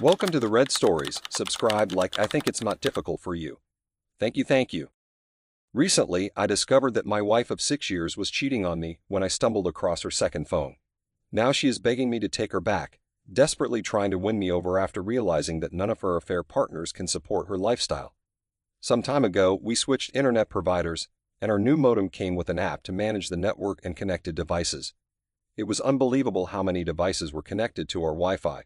Welcome to the Red Stories. Subscribe, like, I think it's not difficult for you. Thank you. Recently, I discovered that my wife of 6 years was cheating on me when I stumbled across her second phone. Now she is begging me to take her back, desperately trying to win me over after realizing that none of her affair partners can support her lifestyle. Some time ago, we switched internet providers, and our new modem came with an app to manage the network and connected devices. It was unbelievable how many devices were connected to our Wi-Fi.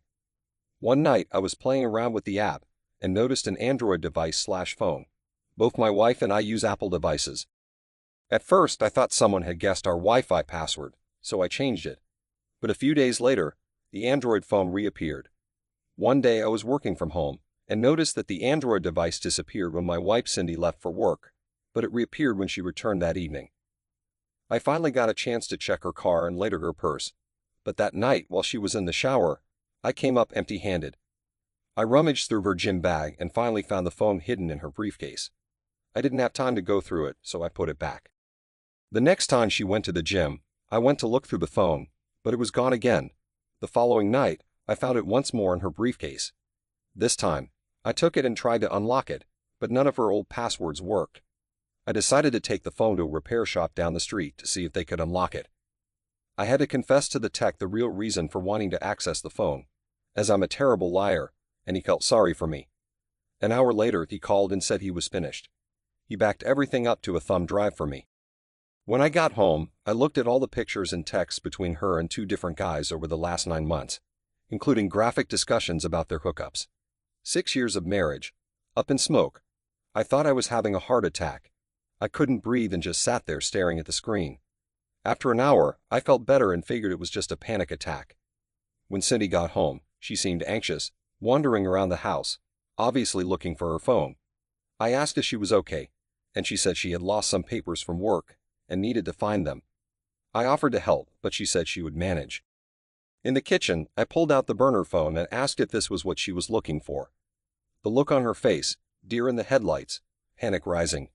One night, I was playing around with the app and noticed an Android device/phone. Both my wife and I use Apple devices. At first, I thought someone had guessed our Wi-Fi password, so I changed it. But a few days later, the Android phone reappeared. One day, I was working from home and noticed that the Android device disappeared when my wife Cindy left for work, but it reappeared when she returned that evening. I finally got a chance to check her car and later her purse, but that night, while she was in the shower, I came up empty-handed. I rummaged through her gym bag and finally found the phone hidden in her briefcase. I didn't have time to go through it, so I put it back. The next time she went to the gym, I went to look through the phone, but it was gone again. The following night, I found it once more in her briefcase. This time, I took it and tried to unlock it, but none of her old passwords worked. I decided to take the phone to a repair shop down the street to see if they could unlock it. I had to confess to the tech the real reason for wanting to access the phone, as I'm a terrible liar, and he felt sorry for me. An hour later, he called and said he was finished. He backed everything up to a thumb drive for me. When I got home, I looked at all the pictures and texts between her and two different guys over the last 9 months, including graphic discussions about their hookups. 6 years of marriage, up in smoke. I thought I was having a heart attack. I couldn't breathe and just sat there staring at the screen. After an hour, I felt better and figured it was just a panic attack. When Cindy got home, she seemed anxious, wandering around the house, obviously looking for her phone. I asked if she was okay, and she said she had lost some papers from work and needed to find them. I offered to help, but she said she would manage. In the kitchen, I pulled out the burner phone and asked if this was what she was looking for. The look on her face, deer in the headlights, panic rising.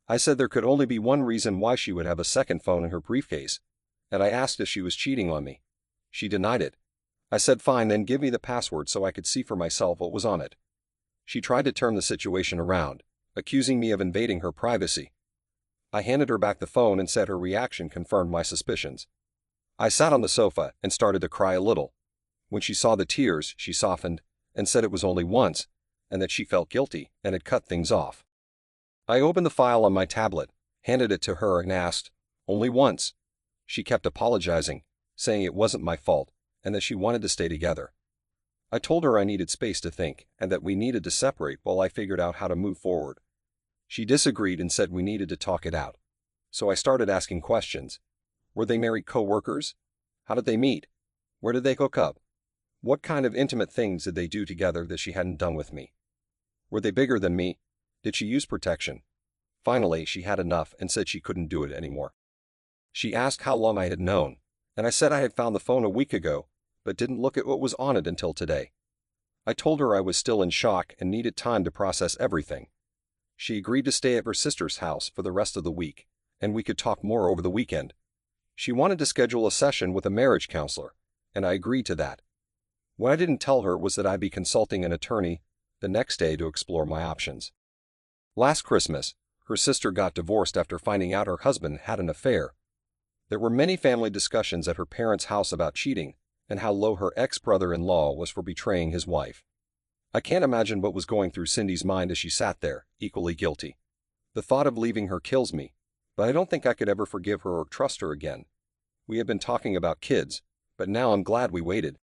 I said there could only be one reason why she would have a second phone in her briefcase, and I asked if she was cheating on me. She denied it. I said fine, then give me the password so I could see for myself what was on it. She tried to turn the situation around, accusing me of invading her privacy. I handed her back the phone and said her reaction confirmed my suspicions. I sat on the sofa and started to cry a little. When she saw the tears, she softened and said it was only once, and that she felt guilty and had cut things off. I opened the file on my tablet, handed it to her and asked, "Only once?" She kept apologizing, saying it wasn't my fault and that she wanted to stay together. I told her I needed space to think and that we needed to separate while I figured out how to move forward. She disagreed and said we needed to talk it out. So I started asking questions. Were they married co-workers? How did they meet? Where did they hook up? What kind of intimate things did they do together that she hadn't done with me? Were they bigger than me? Did she use protection? Finally, she had enough and said she couldn't do it anymore. She asked how long I had known, and I said I had found the phone a week ago, but didn't look at what was on it until today. I told her I was still in shock and needed time to process everything. She agreed to stay at her sister's house for the rest of the week, and we could talk more over the weekend. She wanted to schedule a session with a marriage counselor, and I agreed to that. What I didn't tell her was that I'd be consulting an attorney the next day to explore my options. Last Christmas, her sister got divorced after finding out her husband had an affair. There were many family discussions at her parents' house about cheating and how low her ex-brother-in-law was for betraying his wife. I can't imagine what was going through Cindy's mind as she sat there, equally guilty. The thought of leaving her kills me, but I don't think I could ever forgive her or trust her again. We have been talking about kids, but now I'm glad we waited.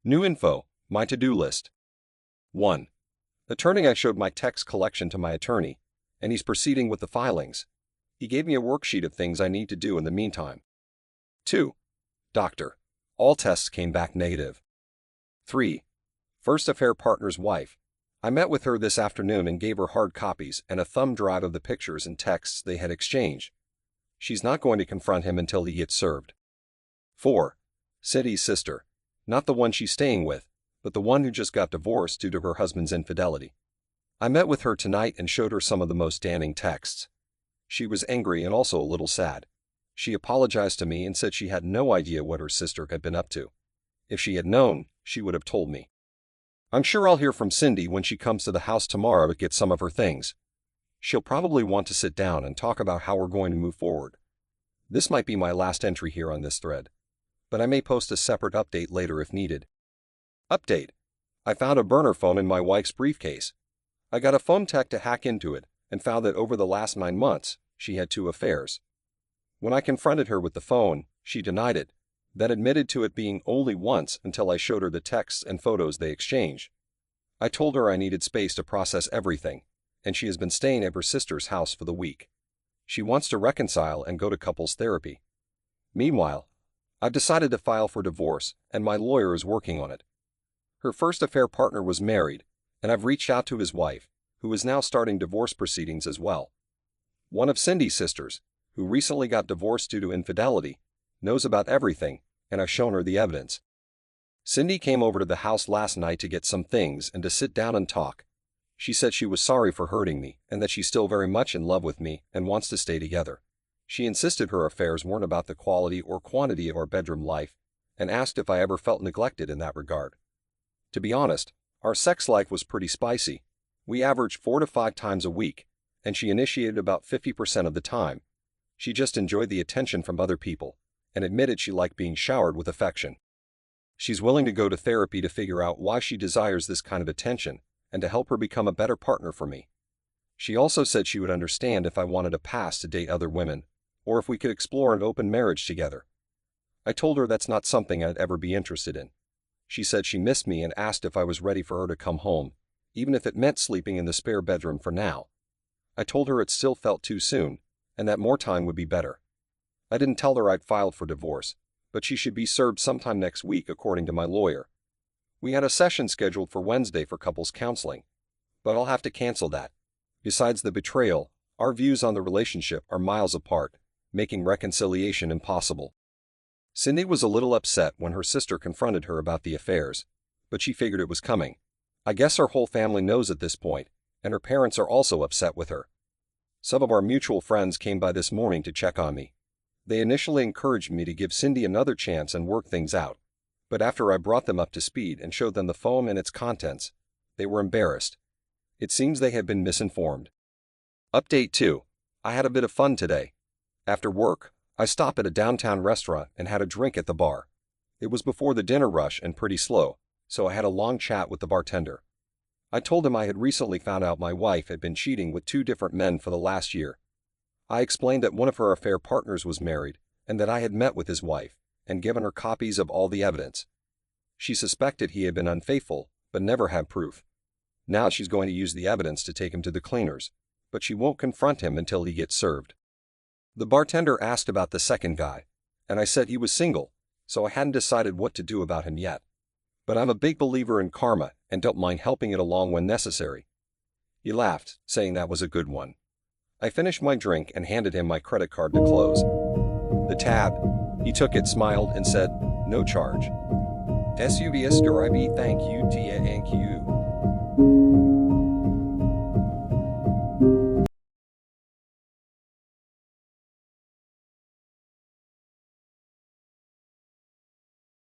New info, my to-do list. 1. Attorney. I showed my text collection to my attorney, and he's proceeding with the filings. He gave me a worksheet of things I need to do in the meantime. 2. Doctor. All tests came back negative. 3. First affair partner's wife. I met with her this afternoon and gave her hard copies and a thumb drive of the pictures and texts they had exchanged. She's not going to confront him until he gets served. 4. Cindy's sister. Not the one she's staying with, but the one who just got divorced due to her husband's infidelity. I met with her tonight and showed her some of the most damning texts. She was angry and also a little sad. She apologized to me and said she had no idea what her sister had been up to. If she had known, she would have told me. I'm sure I'll hear from Cindy when she comes to the house tomorrow to get some of her things. She'll probably want to sit down and talk about how we're going to move forward. This might be my last entry here on this thread, but I may post a separate update later if needed. Update. I found a burner phone in my wife's briefcase. I got a phone tech to hack into it and found that over the last 9 months, she had 2 affairs. When I confronted her with the phone, she denied it, then admitted to it being only once until I showed her the texts and photos they exchanged. I told her I needed space to process everything, and she has been staying at her sister's house for the week. She wants to reconcile and go to couples therapy. Meanwhile, I've decided to file for divorce, and my lawyer is working on it. Her first affair partner was married, and I've reached out to his wife, who is now starting divorce proceedings as well. One of Cindy's sisters, who recently got divorced due to infidelity, knows about everything, and I've shown her the evidence. Cindy came over to the house last night to get some things and to sit down and talk. She said she was sorry for hurting me and that she's still very much in love with me and wants to stay together. She insisted her affairs weren't about the quality or quantity of our bedroom life and asked if I ever felt neglected in that regard. To be honest, our sex life was pretty spicy. We averaged 4 to 5 times a week, and she initiated about 50% of the time. She just enjoyed the attention from other people and admitted she liked being showered with affection. She's willing to go to therapy to figure out why she desires this kind of attention and to help her become a better partner for me. She also said she would understand if I wanted a pass to date other women, or if we could explore an open marriage together. I told her that's not something I'd ever be interested in. She said she missed me and asked if I was ready for her to come home, even if it meant sleeping in the spare bedroom for now. I told her it still felt too soon, and that more time would be better. I didn't tell her I'd filed for divorce, but she should be served sometime next week according to my lawyer. We had a session scheduled for Wednesday for couples counseling, but I'll have to cancel that. Besides the betrayal, our views on the relationship are miles apart, making reconciliation impossible. Cindy was a little upset when her sister confronted her about the affairs, but she figured it was coming. I guess her whole family knows at this point, and her parents are also upset with her. Some of our mutual friends came by this morning to check on me. They initially encouraged me to give Cindy another chance and work things out, but after I brought them up to speed and showed them the phone and its contents, they were embarrassed. It seems they had been misinformed. Update 2. I had a bit of fun today. After work, I stopped at a downtown restaurant and had a drink at the bar. It was before the dinner rush and pretty slow, so I had a long chat with the bartender. I told him I had recently found out my wife had been cheating with 2 different men for the last year. I explained that one of her affair partners was married and that I had met with his wife and given her copies of all the evidence. She suspected he had been unfaithful, but never had proof. Now she's going to use the evidence to take him to the cleaners, but she won't confront him until he gets served. The bartender asked about the second guy, and I said he was single, so I hadn't decided what to do about him yet. But I'm a big believer in karma and don't mind helping it along when necessary. He laughed, saying that was a good one. I finished my drink and handed him my credit card to close the tab. He took it, smiled, and said, "No charge." SUVS Garibi, thank you, Tia and Q.